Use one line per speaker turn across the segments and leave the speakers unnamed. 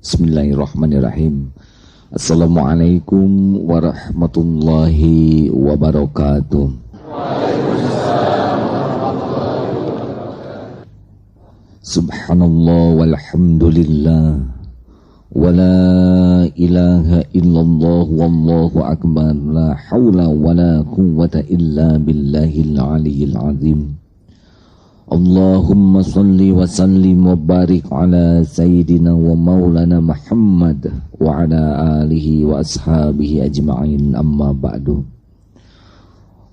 Bismillahirrahmanirrahim. Assalamualaikum warahmatullahi wabarakatuh. Subhanallah walhamdulillah wa la ilaha illallah wallahu akbar, la hawla wa la quwwata illa billahil aliyyil azim. Allahumma salli wa sallim wa barik ala sayyidina wa maulana Muhammad wa ala alihi wa ashabihi ajma'in, amma ba'du.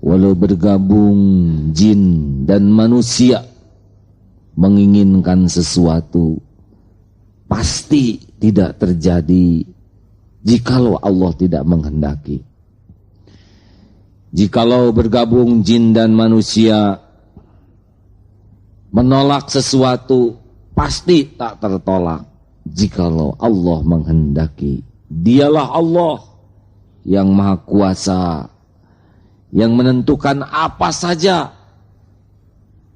Walau bergabung jin dan manusia menginginkan sesuatu, pasti tidak terjadi jikalau Allah tidak menghendaki. Jikalau bergabung jin dan manusia menolak sesuatu, pasti tak tertolak jikalau Allah menghendaki. Dialah Allah yang maha kuasa, yang menentukan apa saja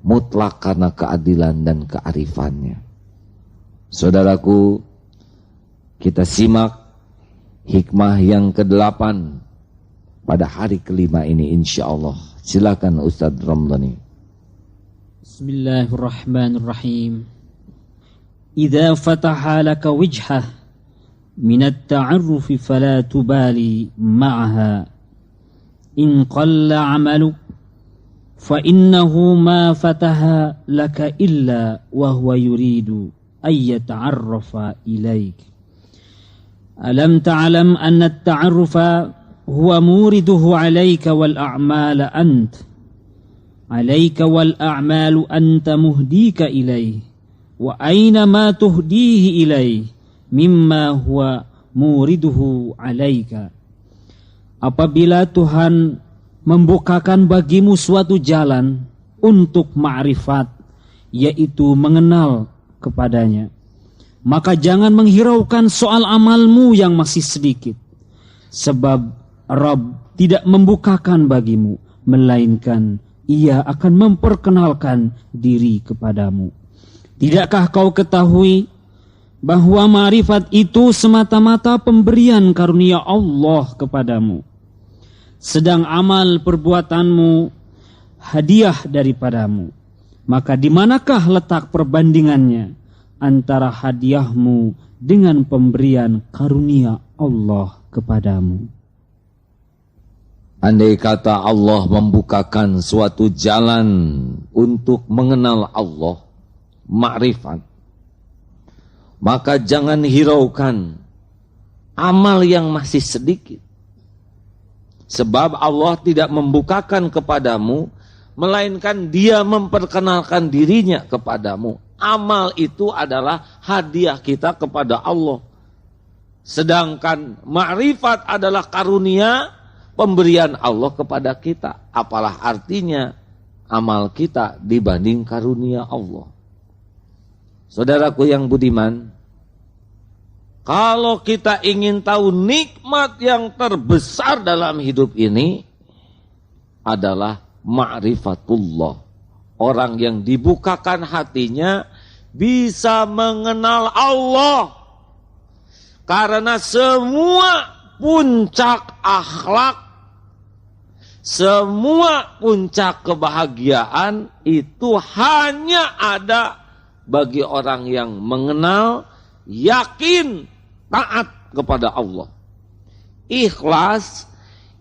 mutlak karena keadilan dan kearifannya. Saudaraku, kita simak hikmah yang ke-8 pada hari kelima ini insyaallah. Silakan Ustaz Ramdhani.
Bismillahirrahmanirrahim. Idza fataha laka wijhah min at-ta'arruf fala tubali ma'aha in qalla 'amaluk fa innahu ma fataha laka illa wa huwa yuridu ay yata'arrafa ilaik. Alam ta'lam anna at-ta'arrufa huwa muriduhu 'alayka wal a'mala ant alaika wal a'malu anta muhdika ilaih wa aina ma tuhdihi ilaih mimma huwa muriduhu alaika. Apabila Tuhan membukakan bagimu suatu jalan untuk ma'rifat, yaitu mengenal kepadanya, maka jangan menghiraukan soal amalmu yang masih sedikit, sebab Rabb tidak membukakan bagimu, melainkan Ia akan memperkenalkan diri kepadamu. Tidakkah kau ketahui bahwa ma'rifat itu semata-mata pemberian karunia Allah kepadamu, sedang amal perbuatanmu hadiah daripadamu? Maka di manakah letak perbandingannya antara hadiahmu dengan pemberian karunia Allah kepadamu?
Andai kata Allah membukakan suatu jalan untuk mengenal Allah, ma'rifat, maka jangan hiraukan amal yang masih sedikit. Sebab Allah tidak membukakan kepadamu, melainkan Dia memperkenalkan dirinya kepadamu. Amal itu adalah hadiah kita kepada Allah. Sedangkan ma'rifat adalah karunia, pemberian Allah kepada kita. Apalah artinya amal kita dibanding karunia Allah? Saudaraku yang budiman, kalau kita ingin tahu nikmat yang terbesar dalam hidup ini adalah ma'rifatullah. Orang yang dibukakan hatinya bisa mengenal Allah. Karena semua puncak akhlak, semua puncak kebahagiaan itu hanya ada bagi orang yang mengenal, yakin, taat kepada Allah. Ikhlas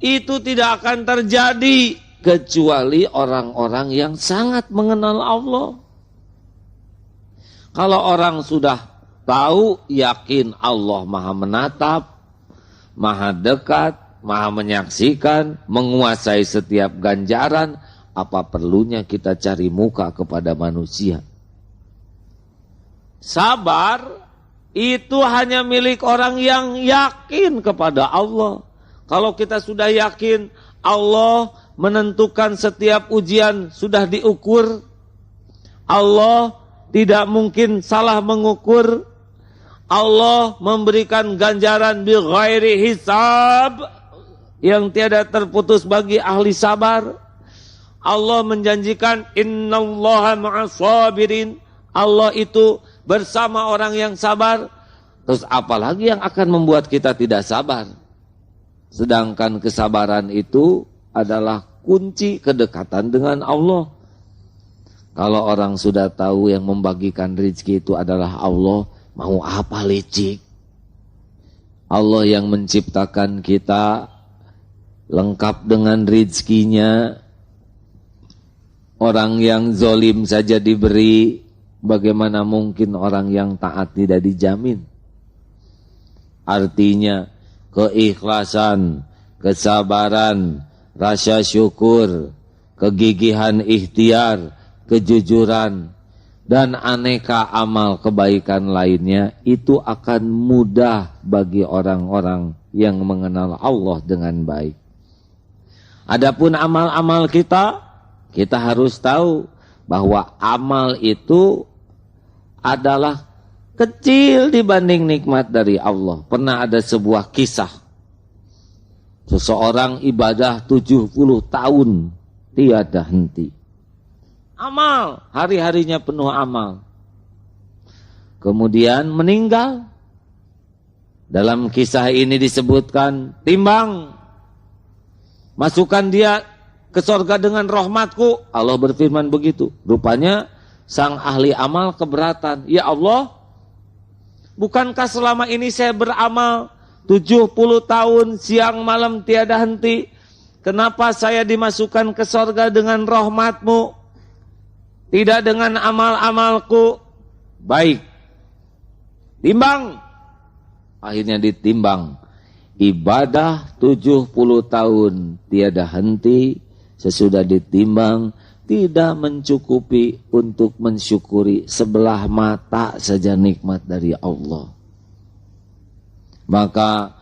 itu tidak akan terjadi kecuali orang-orang yang sangat mengenal Allah. Kalau orang sudah tahu, yakin Allah Maha menatap, Maha dekat, Maha menyaksikan, menguasai setiap ganjaran, apa perlunya kita cari muka kepada manusia? Sabar itu hanya milik orang yang yakin kepada Allah. Kalau kita sudah yakin Allah menentukan setiap ujian sudah diukur, Allah tidak mungkin salah mengukur, Allah memberikan ganjaran bi ghairi hisab, yang tiada terputus bagi ahli sabar. Allah menjanjikan innallaha ma'as sabirin, Allah itu bersama orang yang sabar. Terus apalagi yang akan membuat kita tidak sabar? Sedangkan kesabaran itu adalah kunci kedekatan dengan Allah. Kalau orang sudah tahu yang membagikan rezeki itu adalah Allah, mau apa licik? Allah yang menciptakan kita lengkap dengan rezekinya. Orang yang zolim saja diberi, bagaimana mungkin orang yang taat tidak dijamin? Artinya keikhlasan, kesabaran, rasa syukur, kegigihan ikhtiar, kejujuran, dan aneka amal kebaikan lainnya itu akan mudah bagi orang-orang yang mengenal Allah dengan baik. Adapun amal-amal kita harus tahu bahwa amal itu adalah kecil dibanding nikmat dari Allah. Pernah ada sebuah kisah. Seseorang ibadah 70 tahun tiada henti. Amal, hari-harinya penuh amal. Kemudian meninggal. Dalam kisah ini disebutkan, timbang, masukkan dia ke surga dengan rahmatku. Allah berfirman begitu. Rupanya sang ahli amal keberatan. Ya Allah, bukankah selama ini saya beramal 70 tahun siang malam tiada henti? Kenapa saya dimasukkan ke surga dengan rahmatmu? Tidak dengan amal-amalku. Baik. Timbang. Akhirnya ditimbang. Ibadah 70 tahun tiada henti. Sesudah ditimbang, tidak mencukupi untuk mensyukuri sebelah mata saja nikmat dari Allah. Maka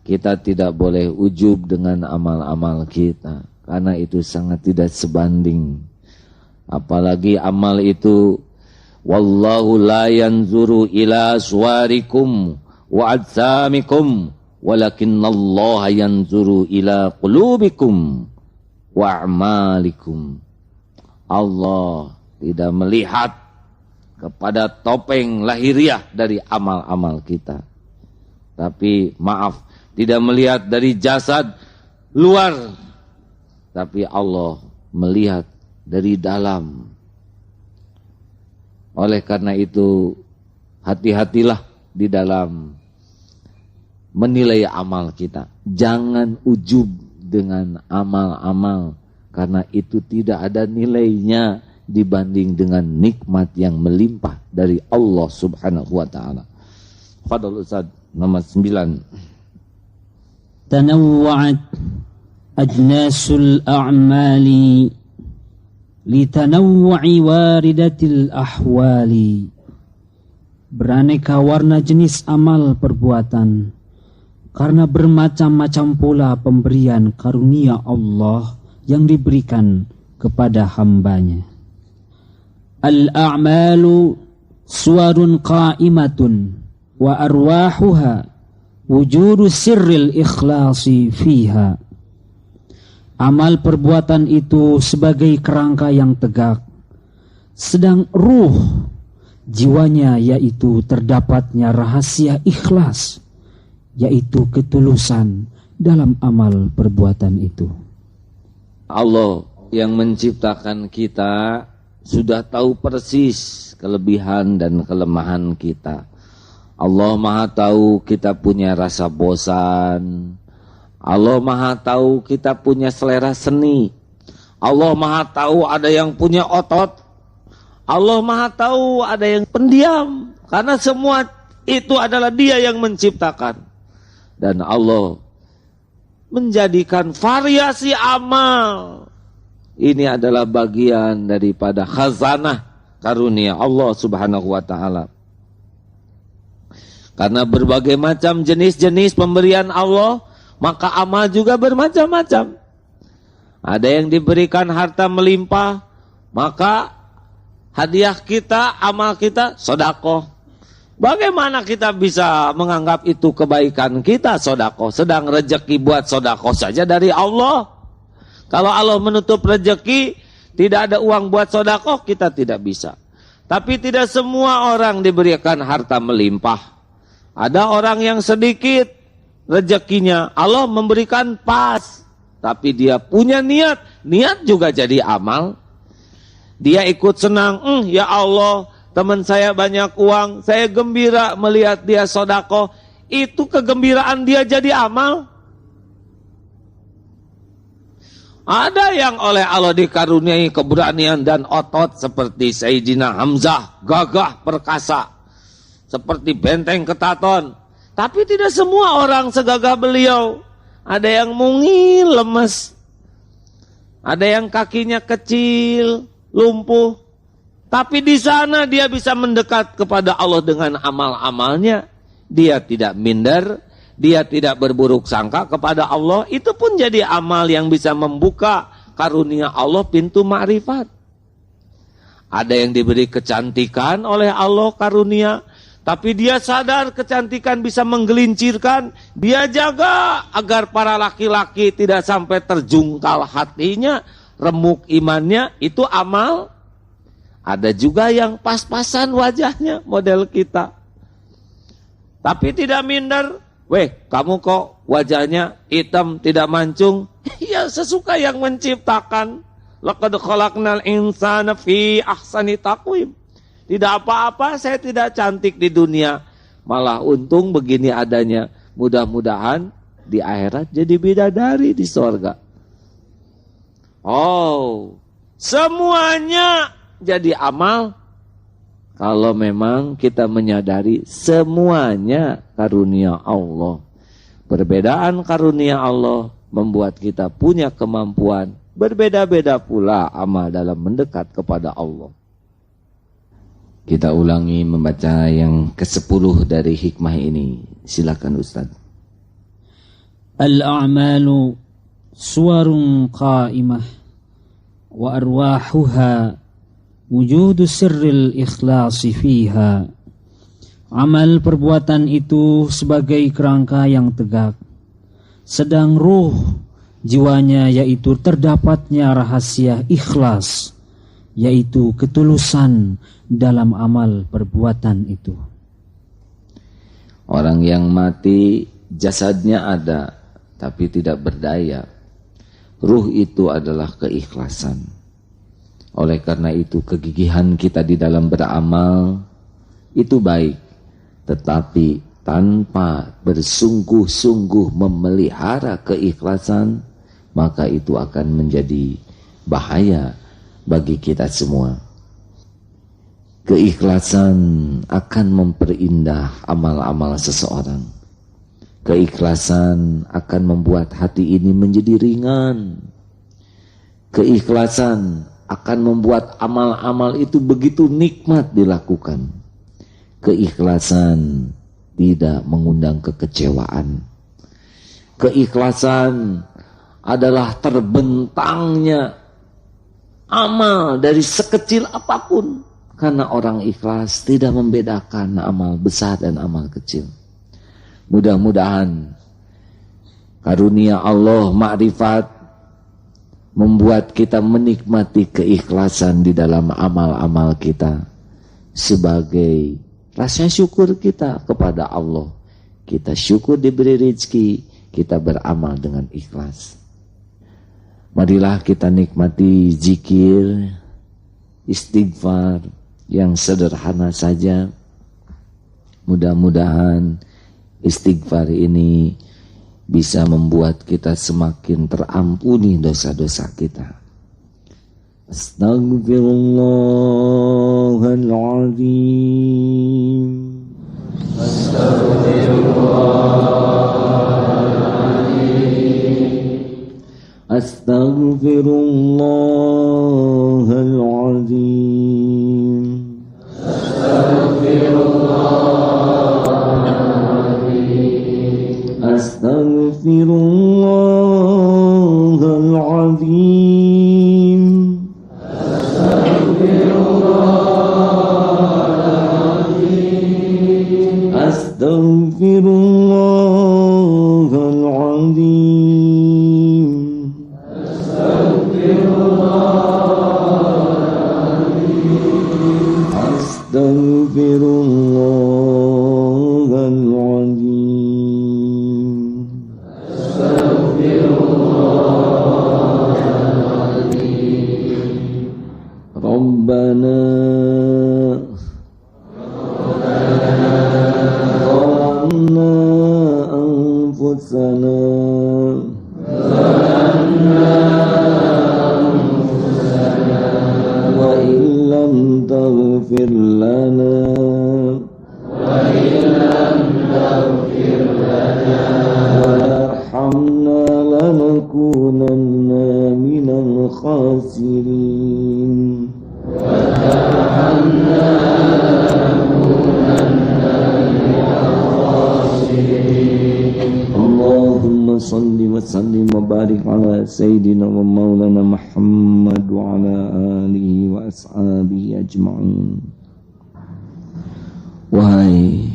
kita tidak boleh ujub dengan amal-amal kita. Karena itu sangat tidak sebanding. Apalagi amal itu, wallahu la yanzuru ila suwarikum wa ajsamikum walakinnallaha yanzuru ila qulubikum wa a'malikum. Allah tidak melihat kepada topeng lahiriah dari amal-amal kita. Tapi maaf, tidak melihat dari jasad luar. Tapi Allah melihat dari dalam. Oleh karena itu, hati-hatilah di dalam menilai amal kita. Jangan ujub dengan amal-amal, karena itu tidak ada nilainya dibanding dengan nikmat yang melimpah dari Allah Subhanahu wa taala. Fadhil Ustaz nomor 9.
Tanawwa'at ajnasul a'mali litanawwa'i waridatil ahwali. Beraneka warna jenis amal perbuatan karena bermacam-macam pula pemberian karunia Allah yang diberikan kepada hambanya. Al-a'malu suwarun qa'imatun wa arwahuha wujudu sirril ikhlasi fiha. Amal perbuatan itu sebagai kerangka yang tegak, sedang ruh jiwanya yaitu terdapatnya rahasia ikhlas, yaitu ketulusan dalam amal perbuatan itu.
Allah yang menciptakan kita sudah tahu persis kelebihan dan kelemahan kita. Allah Maha tahu kita punya rasa bosan. Allah Maha tahu kita punya selera seni. Allah Maha tahu ada yang punya otot. Allah Maha tahu ada yang pendiam. Karena semua itu adalah Dia yang menciptakan. Dan Allah menjadikan variasi amal. Ini adalah bagian daripada khazanah karunia Allah Subhanahu wa taala. Karena berbagai macam jenis-jenis pemberian Allah, maka amal juga bermacam-macam. Ada yang diberikan harta melimpah, maka hadiah kita, amal kita, sedekah. Bagaimana kita bisa menganggap itu kebaikan kita, sedekah? Sedang rezeki buat sedekah saja dari Allah. Kalau Allah menutup rezeki, tidak ada uang buat sedekah, kita tidak bisa. Tapi tidak semua orang diberikan harta melimpah. Ada orang yang sedikit rezekinya, Allah memberikan pas, tapi dia punya niat juga jadi amal. Dia ikut senang, ya Allah, teman saya banyak uang, saya gembira melihat dia sodako, itu kegembiraan dia jadi amal. Ada yang oleh Allah dikaruniai keberanian dan otot seperti Sayyidina Hamzah, gagah perkasa, seperti benteng Ketaton. Tapi tidak semua orang segagah beliau. Ada yang mungil, lemes. Ada yang kakinya kecil, lumpuh. Tapi di sana dia bisa mendekat kepada Allah dengan amal-amalnya. Dia tidak minder, dia tidak berburuk sangka kepada Allah. Itu pun jadi amal yang bisa membuka karunia Allah pintu ma'rifat. Ada yang diberi kecantikan oleh Allah karunia, tapi dia sadar kecantikan bisa menggelincirkan. Dia jaga agar para laki-laki tidak sampai terjungkal hatinya, remuk imannya. Itu amal. Ada juga yang pas-pasan wajahnya model kita, tapi tidak minder. Weh, kamu kok wajahnya hitam tidak mancung? Ya sesuka yang menciptakan. Laqad khalaqnal insana fi ahsani taqwim. Tidak apa-apa, saya tidak cantik di dunia. Malah untung begini adanya. Mudah-mudahan di akhirat jadi bidadari di sorga. Oh, semuanya jadi amal. Kalau memang kita menyadari semuanya karunia Allah. Perbedaan karunia Allah membuat kita punya kemampuan. Berbeda-beda pula amal dalam mendekat kepada Allah. Kita ulangi membaca yang ke-10 dari hikmah ini. Silakan Ustaz.
Al-a'malu suwarun qa'imah wa arwahuha wujudu sirril ikhlasi fiha. Amal perbuatan itu sebagai kerangka yang tegak, sedang ruh jiwanya yaitu terdapatnya rahasia ikhlas, yaitu ketulusan dalam amal perbuatan itu.
Orang yang mati jasadnya ada tapi tidak berdaya. Ruh itu adalah keikhlasan. Oleh karena itu kegigihan kita di dalam beramal itu baik, tetapi tanpa bersungguh-sungguh memelihara keikhlasan, maka itu akan menjadi bahaya bagi kita semua. Keikhlasan akan memperindah amal-amal seseorang. Keikhlasan akan membuat hati ini menjadi ringan. Keikhlasan akan membuat amal-amal itu begitu nikmat dilakukan. Keikhlasan tidak mengundang kekecewaan. Keikhlasan adalah terbentangnya amal dari sekecil apapun. Karena orang ikhlas tidak membedakan amal besar dan amal kecil. Mudah-mudahan karunia Allah ma'rifat membuat kita menikmati keikhlasan di dalam amal-amal kita sebagai rasa syukur kita kepada Allah. Kita syukur diberi rezeki, kita beramal dengan ikhlas. Marilah kita nikmati zikir, istighfar yang sederhana saja. Mudah-mudahan istighfar ini bisa membuat kita semakin terampuni dosa-dosa kita. Astaghfirullahaladzim. Astaghfirullahaladzim. Astaghfirullahaladzim. Astaghfirullahaladzim. Astaghfirullahaladzim. Astaghfirullahaladzim. العظيم ربنا ظلمنا أنفسنا وإن لم تغفر لنا وارحمنا لنكونن من الخاسرين اللهم صل وسلم وبارك على سيدنا ومولانا محمد وعلى آله وأصحابه أجمعين. Wahai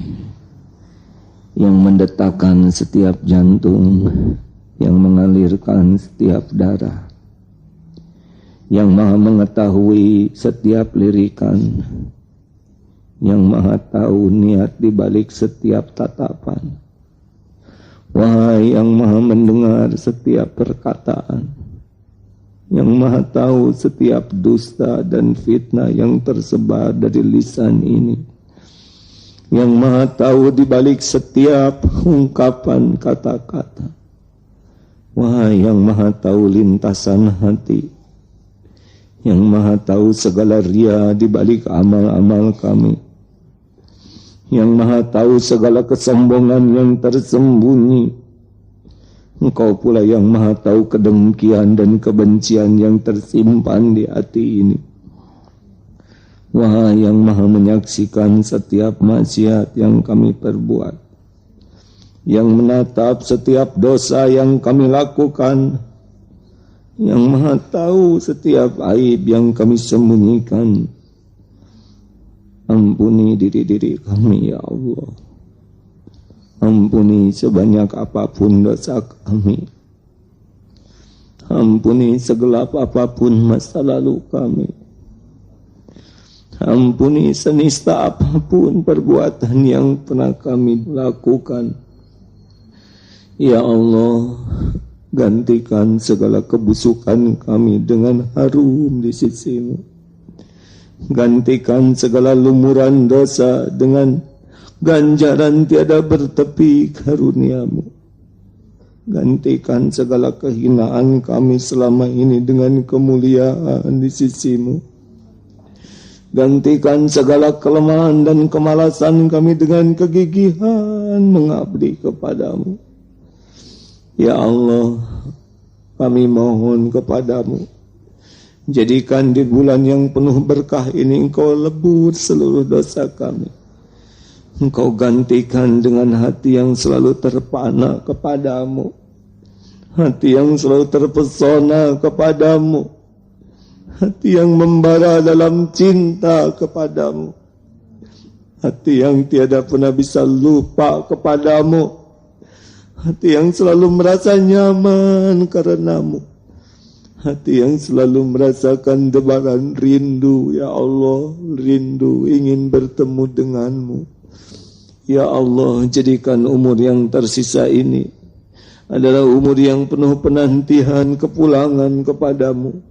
yang mendetakkan setiap jantung, yang mengalirkan setiap darah, yang maha mengetahui setiap lirikan, yang maha tahu niat di balik setiap tatapan. Wahai yang maha mendengar setiap perkataan, yang maha tahu setiap dusta dan fitnah yang tersebar dari lisan ini, yang maha tahu di balik setiap ungkapan kata-kata. Wahai yang maha tahu lintasan hati, yang maha tahu segala ria di balik amal-amal kami, yang maha tahu segala kesombongan yang tersembunyi. Engkau pula yang maha tahu kedengkian dan kebencian yang tersimpan di hati ini. Wahai yang maha menyaksikan setiap maksiat yang kami perbuat, yang menatap setiap dosa yang kami lakukan, yang maha tahu setiap aib yang kami sembunyikan. Ampuni diri-diri kami ya Allah. Ampuni sebanyak apapun dosa kami. Ampuni segelap apapun masa lalu kami. Ampuni senista apapun perbuatan yang pernah kami lakukan. Ya Allah, gantikan segala kebusukan kami dengan harum di sisi-Mu. Gantikan segala lumuran dosa dengan ganjaran tiada bertepi karunia-Mu. Gantikan segala kehinaan kami selama ini dengan kemuliaan di sisi-Mu. Gantikan segala kelemahan dan kemalasan kami dengan kegigihan mengabdi kepadamu. Ya Allah, kami mohon kepadamu, jadikan di bulan yang penuh berkah ini Engkau lebur seluruh dosa kami. Engkau gantikan dengan hati yang selalu terpana kepadamu, hati yang selalu terpesona kepadamu, hati yang membara dalam cinta kepadamu, hati yang tiada pernah bisa lupa kepadamu, hati yang selalu merasa nyaman karenamu, hati yang selalu merasakan debaran rindu. Ya Allah, rindu ingin bertemu denganmu. Ya Allah, jadikan umur yang tersisa ini adalah umur yang penuh penantian kepulangan kepadamu,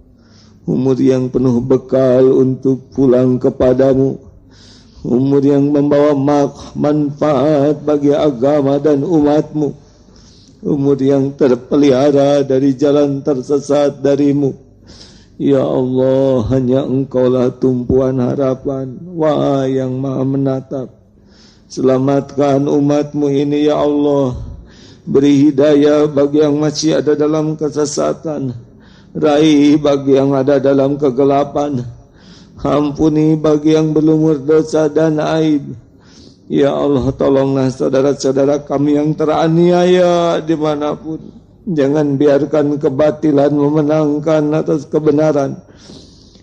umur yang penuh bekal untuk pulang kepadamu, umur yang membawa manfaat bagi agama dan umatmu, umur yang terpelihara dari jalan tersesat darimu. Ya Allah, hanya Engkaulah tumpuan harapan. Wahai yang maha menatap, selamatkan umatmu ini ya Allah. Beri hidayah bagi yang masih ada dalam kesesatan, raih bagi yang ada dalam kegelapan, ampuni bagi yang berlumur dosa dan aib. Ya Allah, tolonglah saudara-saudara kami yang teraniaya dimanapun. Jangan biarkan kebatilan memenangkan atas kebenaran.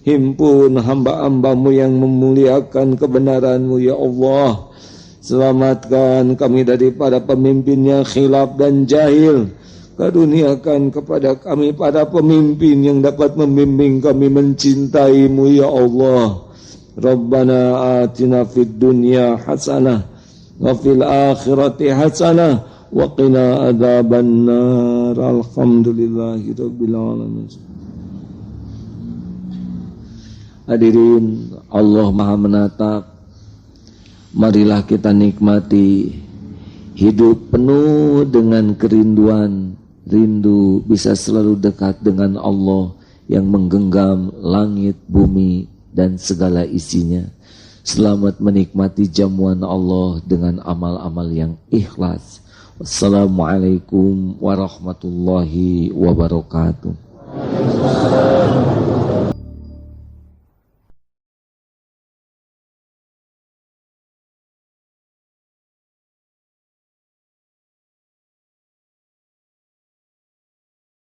Himpun hamba-hambamu yang memuliakan kebenaranmu ya Allah. Selamatkan kami daripada pemimpin yang khilaf dan jahil. Karuniakan kepada kami para pemimpin yang dapat membimbing kami mencintaimu ya Allah. Rabbana atina fid dunya hasanah wa fil akhirati hasanah wa qina adzabannar. Alhamdulillahirabbil alamin. Hadirin, Allah Maha menatap. Marilah kita nikmati hidup penuh dengan kerinduan, rindu bisa selalu dekat dengan Allah yang menggenggam langit, bumi, dan segala isinya. Selamat menikmati jamuan Allah dengan amal-amal yang ikhlas. Wassalamualaikum warahmatullahi wabarakatuh.